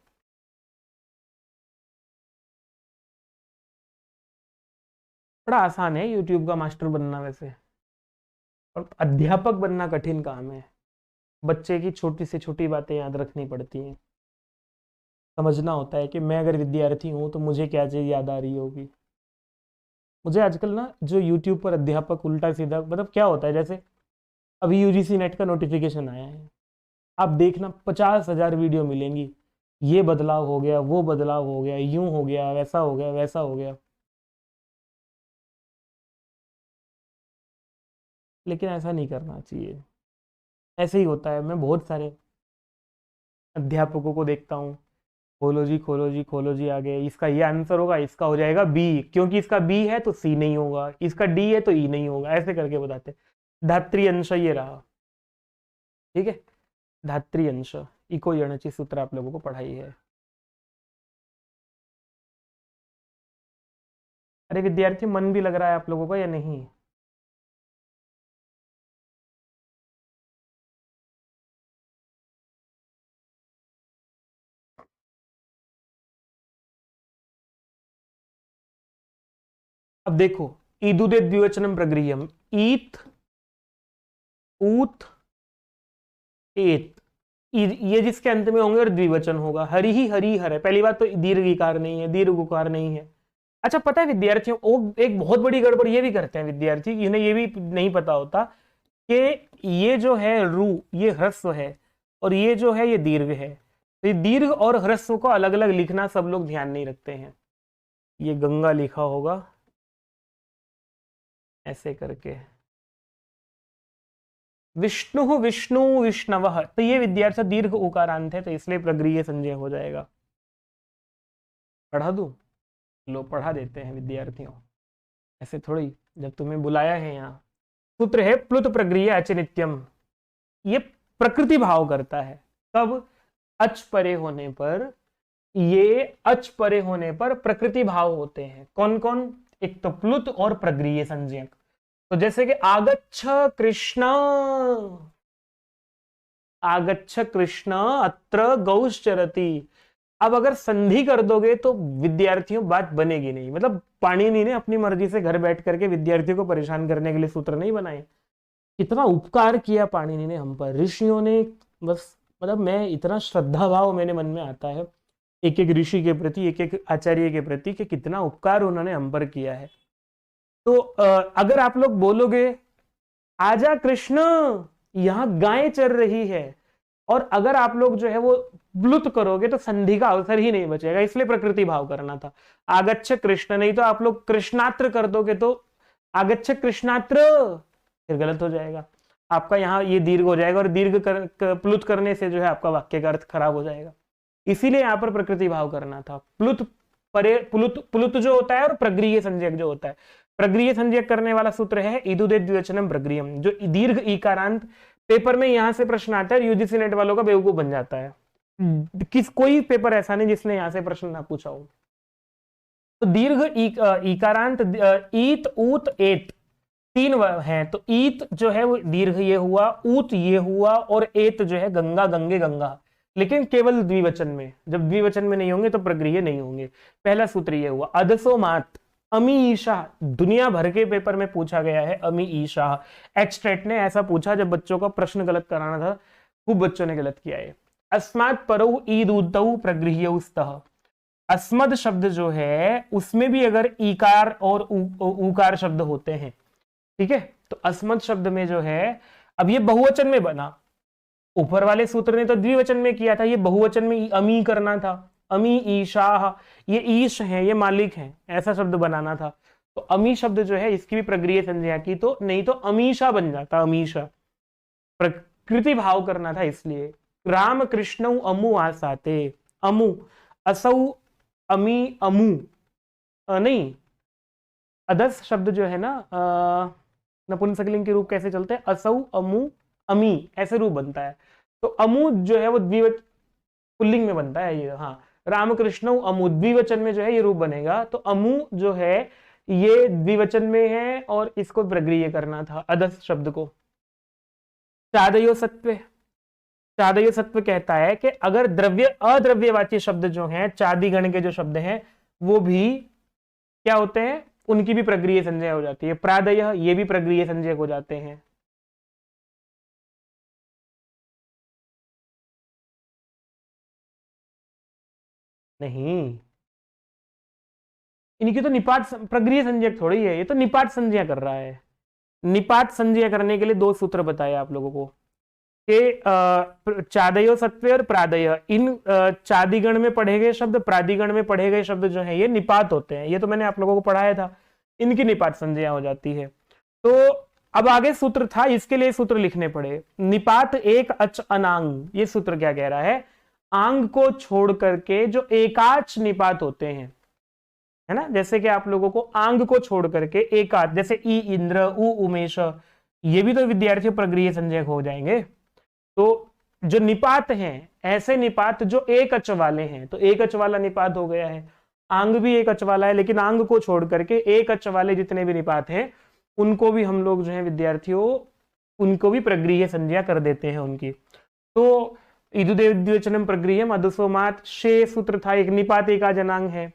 बड़ा आसान है यूट्यूब का मास्टर बनना वैसे, और अध्यापक बनना कठिन काम है। बच्चे की छोटी से छोटी बातें याद रखनी पड़ती हैं, समझना होता है कि मैं अगर विद्यार्थी हूं तो मुझे क्या चीज याद आ रही होगी। मुझे आजकल ना जो यूट्यूब पर अध्यापक उल्टा सीधा, मतलब क्या होता है, जैसे अभी यूजीसी नेट का नोटिफिकेशन आया है, आप देखना 50,000 वीडियो मिलेंगी, ये बदलाव हो गया, वो बदलाव हो गया, यूं हो गया, वैसा हो गया, वैसा हो गया। लेकिन ऐसा नहीं करना चाहिए, ऐसे ही होता है। मैं बहुत सारे अध्यापकों को देखता हूँ, खोलो जी खोलो जी खोलो जी, आगे इसका ये आंसर होगा, इसका हो जाएगा बी, क्योंकि इसका बी है तो सी नहीं होगा, इसका डी है तो ई नहीं होगा, ऐसे करके बताते। धात्री अंश ये रहा, ठीक है, धात्री अंश, इको यणचि सूत्र आप लोगों को पढ़ाई है। अरे विद्यार्थी, मन भी लग रहा है आप लोगों का या नहीं? अब देखो, ईदुदे द्विवचनम प्रगृह्यम, ईत, ऊत, एत, ये जिसके अंत में होंगे और द्विवचन होगा। हरि ही हरि हर है, पहली बात तो दीर्घ इकार नहीं है, दीर्घ उकार नहीं है। अच्छा, पता है विद्यार्थियों, वो एक बहुत बड़ी गड़बड़ ये भी करते हैं विद्यार्थी, इन्हें ये भी नहीं पता होता कि ये जो है रू, ये ह्रस्व है, और ये जो है ये दीर्घ है। तो ये दीर्घ और ह्रस्व को अलग अलग लिखना सब लोग ध्यान नहीं रखते हैं। ये गंगा लिखा होगा ऐसे करके, विष्णु विष्णु विष्णवः, तो ये विद्यार्थी दीर्घ उकारांत है, तो इसलिए प्रगृह्य संजय हो जाएगा। पढ़ा दूं? लो पढ़ा देते हैं विद्यार्थियों, ऐसे थोड़ी, जब तुम्हें बुलाया है यहाँ। सूत्र है प्लुत प्रगृह्य अच नित्यम। ये प्रकृति भाव करता है। कब? अच परे होने पर, ये अच परे होने पर प्रकृति भाव होते हैं। कौन कौन? एक तो प्लुत और प्रगृह्य संज्ञक। तो जैसे कि आगच्छ कृष्ण, आगच्छ कृष्ण अत्र गौश्चरति। अब अगर संधि कर दोगे तो विद्यार्थियों बात बनेगी नहीं। मतलब पाणिनि ने अपनी मर्जी से घर बैठ करके विद्यार्थियों को परेशान करने के लिए सूत्र नहीं बनाए। इतना उपकार किया पाणिनि ने हम पर, ऋषियों ने। बस मतलब मैं इतना श्रद्धा भाव मेरे मन में आता है एक एक ऋषि के प्रति, एक एक आचार्य के प्रति, कि कितना उपकार उन्होंने हम पर किया है। तो अगर आप लोग बोलोगे आजा कृष्ण, यहां गाय चर रही है, और अगर आप लोग जो है वो प्लुत करोगे तो संधि का अवसर ही नहीं बचेगा, इसलिए प्रकृति भाव करना था। आगच्छ कृष्ण, नहीं तो आप लोग कृष्णात्र कर दोगे तो आगच्छ कृष्णात्र, फिर गलत हो जाएगा आपका, यहाँ ये दीर्घ हो जाएगा, और दीर्घ प्लुत करने से जो है आपका वाक्य का अर्थ खराब हो जाएगा। इसीलिए यहाँ पर प्रकृति भाव करना था। प्लुत परे, प्लुत जो होता है और प्रगृह्य संज्ञक जो होता है। प्रगृह्य संज्ञक करने वाला सूत्र है इदुदे द्विवचनम प्रगृह्यम। जो दीर्घ ईकारांत, पेपर में यहां से प्रश्न आता है, यूजीसी नेट वालों का बेवकूफ बन जाता है। कोई पेपर ऐसा नहीं जिसने यहां से प्रश्न ना पूछा हो। तो दीर्घ ईकारांत ईत, ऊत, एत, तीन हैं। तो ईत जो है वो दीर्घ ये हुआ, ऊत ये हुआ, और एत जो है गंगा, गंगे, गंगा, लेकिन केवल द्विवचन में। जब द्विवचन में नहीं होंगे तो प्रगृह्य नहीं होंगे। पहला सूत्र ये हुआ। अदसो मात, अमी ईशा, दुनिया भर के पेपर में पूछा गया है अमी ईशा। एक्सट्रेट ने ऐसा पूछा जब बच्चों का प्रश्न गलत कराना था, खूब बच्चों ने गलत किया है। अस्मात् परौ ईद उदौ प्रगृह्यौस्तः। अस्मद शब्द जो है उसमें भी अगर ईकार और ऊकार शब्द होते हैं, ठीक है, तो अस्मद शब्द में जो है, अब ये बहुवचन में बना, ऊपर वाले सूत्र ने तो द्विवचन में किया था, ये बहुवचन में अमी करना था। अमी ईशा, ये ईश है, ये मालिक है, ऐसा शब्द बनाना था। तो अमी शब्द जो है इसकी भी प्रगृह्य संज्ञा की, तो नहीं तो अमीशा बन जाता, अमीशा। प्रकृति भाव करना था इसलिए। राम कृष्ण अमु आसाते, अमु, असौ, अमी, अमु, नहीं, अदस शब्द जो है ना, नपुंसकलिंग के रूप कैसे चलते हैं? असौ, अमु, अमी, ऐसे रूप बनता है। तो अमु जो है वो द्विवचन, पुल्लिंग में बनता है ये। हाँ, रामकृष्ण अमु, द्विवचन में जो है ये रूप बनेगा। तो अमु जो है ये द्विवचन में है, और इसको प्रगृह्य करना था अदस शब्द को। चादयो सत्व, चादयो सत्व कहता है कि अगर द्रव्य अद्रव्यवाची शब्द जो हैं, चादी गण के जो शब्द हैं, वो भी क्या होते हैं? उनकी भी प्रगृह्य संज्ञा हो जाती है। प्रादय, ये भी प्रगृह्य संज्ञक हो जाते हैं। नहीं, इनकी तो निपात प्रगृह्य संज्ञक थोड़ी है, ये तो निपात संज्ञा कर रहा है। निपात संज्ञा करने के लिए दो सूत्र बताए आप लोगों को कि चादयो सत्व और प्रादय, इन चादिगण में पढ़े गए शब्द, प्रादिगण में पढ़े गए शब्द जो है ये निपात होते हैं। ये तो मैंने आप लोगों को पढ़ाया था, इनकी निपात संज्ञा हो जाती है। तो अब आगे सूत्र था, इसके लिए सूत्र लिखने पड़े। निपात एक अच अनांग, ये सूत्र क्या कह रहा है? आंग को छोड़ करके जो एकाच निपात होते हैं, है ना, जैसे कि आप लोगों को आंग को छोड़ करके एकाच, जैसे ई इंद्र, उ उमेश, ये भी तो विद्यार्थी प्रगृह्य संज्ञक हो जाएंगे। तो जो निपात हैं, ऐसे निपात जो एक अच वाले हैं, तो एक अच वाला निपात हो गया है। आंग भी एक अच वाला है, लेकिन आंग को छोड़ करके एक अच वाले जितने भी निपात हैं, उनको भी हम लोग जो है विद्यार्थियों, उनको भी प्रगृह्य संज्ञा कर देते हैं उनकी। तो इदुद्विवचनम प्रगृह्यम अदसोमात, शे सूत्र था, एक निपात एका जनांग है।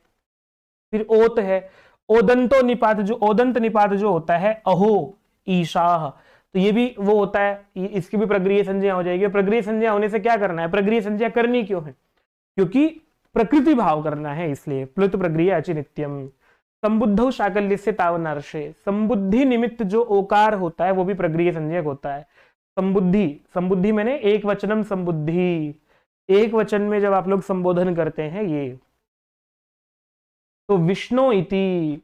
फिर ओत है, ओदंतो निपात, जो ओदंत निपात जो होता है, अहो, ईशाह, तो ये भी वो होता है, इसकी भी प्रगृह्य संज्ञा हो जाएगी। प्रगृह्य संज्ञा होने से क्या करना है? प्रगृह्य संज्ञा करनी क्यों है? क्योंकि प्रकृति भाव करना है, इसलिए प्लुत प्रगृह्य अचि नित्यम। संबुद्धौ शाकल्य से तावनार्षे, संबुद्धि निमित्त जो ओकार होता है वो भी प्रगृह्य संज्ञक होता है। संबुद्धि, संबुद्धि मैंने एक वचनम संबुद्धि, एक वचन में जब आप लोग संबोधन करते हैं ये, तो विष्णु इति,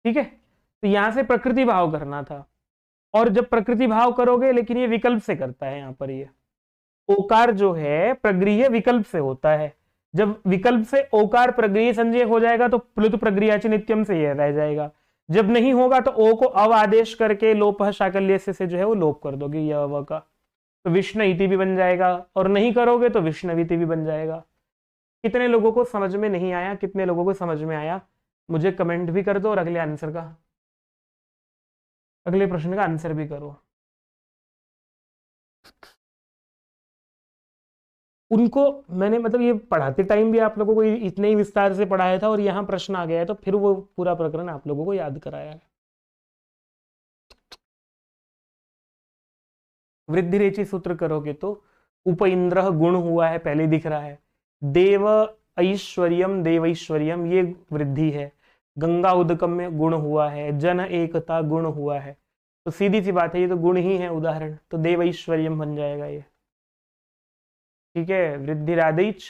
ठीक है। तो यहां से प्रकृति भाव करना था, और जब प्रकृति भाव करोगे, लेकिन ये विकल्प से करता है, यहां पर ये ओकार जो है प्रगृह्य विकल्प से होता है। जब विकल्प से ओकार प्रगृह्य संज्ञक हो जाएगा तो प्लुत प्रगृह्याचि नित्यम से ये रह जाएगा। जब नहीं होगा तो ओ को अव आदेश करके लोप शाकल्य से जो है वो लोप कर दोगे, य व का। तो विष्णु इति भी बन जाएगा, और नहीं करोगे तो विष्णविति भी बन जाएगा। कितने लोगों को समझ में नहीं आया, कितने लोगों को समझ में आया, मुझे कमेंट भी कर दो, और अगले आंसर का, अगले प्रश्न का आंसर भी करो। उनको मैंने मतलब ये पढ़ाते टाइम भी आप लोगों को इतने ही विस्तार से पढ़ाया था, और यहाँ प्रश्न आ गया है तो फिर वो पूरा प्रकरण आप लोगों को याद कराया है। वृद्धि रेचि सूत्र करोगे तो उप इंद्र गुण हुआ है, पहले दिख रहा है। देव ऐश्वर्यम, देव ऐश्वर्यम, ये वृद्धि है। गंगा उदकम में गुण हुआ है, जन एकता गुण हुआ है। तो सीधी सी बात है, ये तो गुण ही है उदाहरण, तो देव ऐश्वर्यम बन जाएगा ये। ठीक है, वृद्धि राधिच,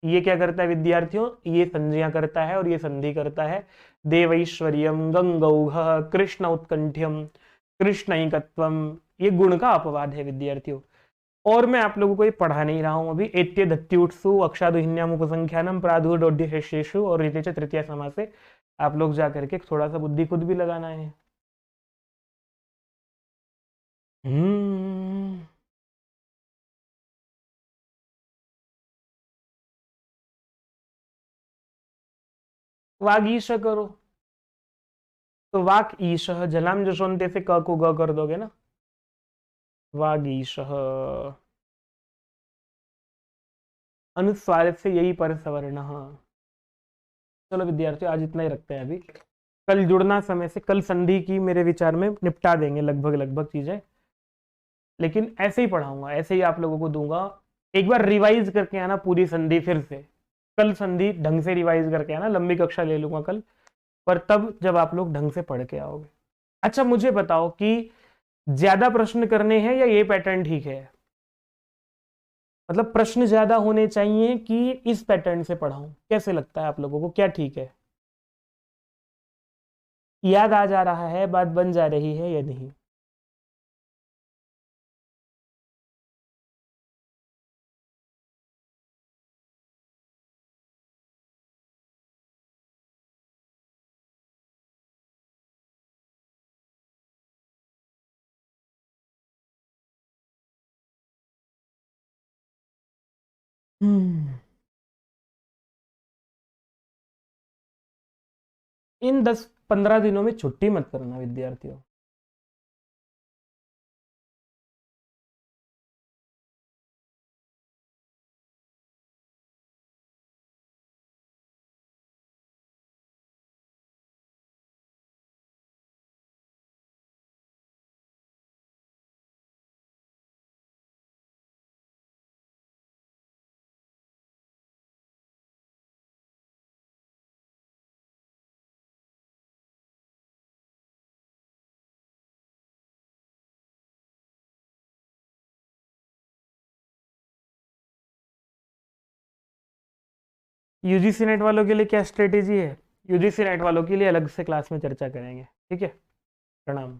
ये क्या करता है विद्यार्थियों, ये संज्ञा करता है और ये संधि करता है। देवैश्वर्यम, गंगौघ, कृष्ण उत्कंठ्यम, कृष्णैकत्वम, ये गुण का अपवाद है विद्यार्थियों। और मैं आप लोगों को ये पढ़ा नहीं रहा हूं अभी। एत्य दत्युत्सु अक्षादुहिन्याम उपसंख्यानम प्रादुर्डोड्य शेषु और रीते च तृतीय समास से आप लोग जा करके थोड़ा सा बुद्धि खुद भी लगाना है। वागीश करो, तो वाक ईश, जलाम जशोन्ते से क को ग कर दोगे ना, वागीश। अनुस्वार से यही पर सवर्ण। चलो विद्यार्थियों, आज इतना ही रखते हैं अभी। कल जुड़ना समय से, कल संधि की मेरे विचार में निपटा देंगे लगभग लगभग चीजें, लेकिन ऐसे ही पढ़ाऊंगा, ऐसे ही आप लोगों को दूंगा। एक बार रिवाइज करके आना पूरी संधि फिर से, कल संधि ढंग से रिवाइज करके आना, लंबी कक्षा ले लूंगा कल, पर तब जब आप लोग ढंग से पढ़ के आओगे। अच्छा मुझे बताओ कि ज्यादा प्रश्न करने हैं या ये पैटर्न ठीक है, मतलब प्रश्न ज्यादा होने चाहिए कि इस पैटर्न से पढ़ाऊं, कैसे लगता है आप लोगों को, क्या ठीक है, याद आ जा रहा है, बात बन जा रही है या नहीं? इन 10-15 दिनों में छुट्टी मत करना विद्यार्थियों। यूजीसी नेट वालों के लिए क्या स्ट्रेटेजी है, यूजीसी नेट वालों के लिए अलग से क्लास में चर्चा करेंगे। ठीक है, प्रणाम।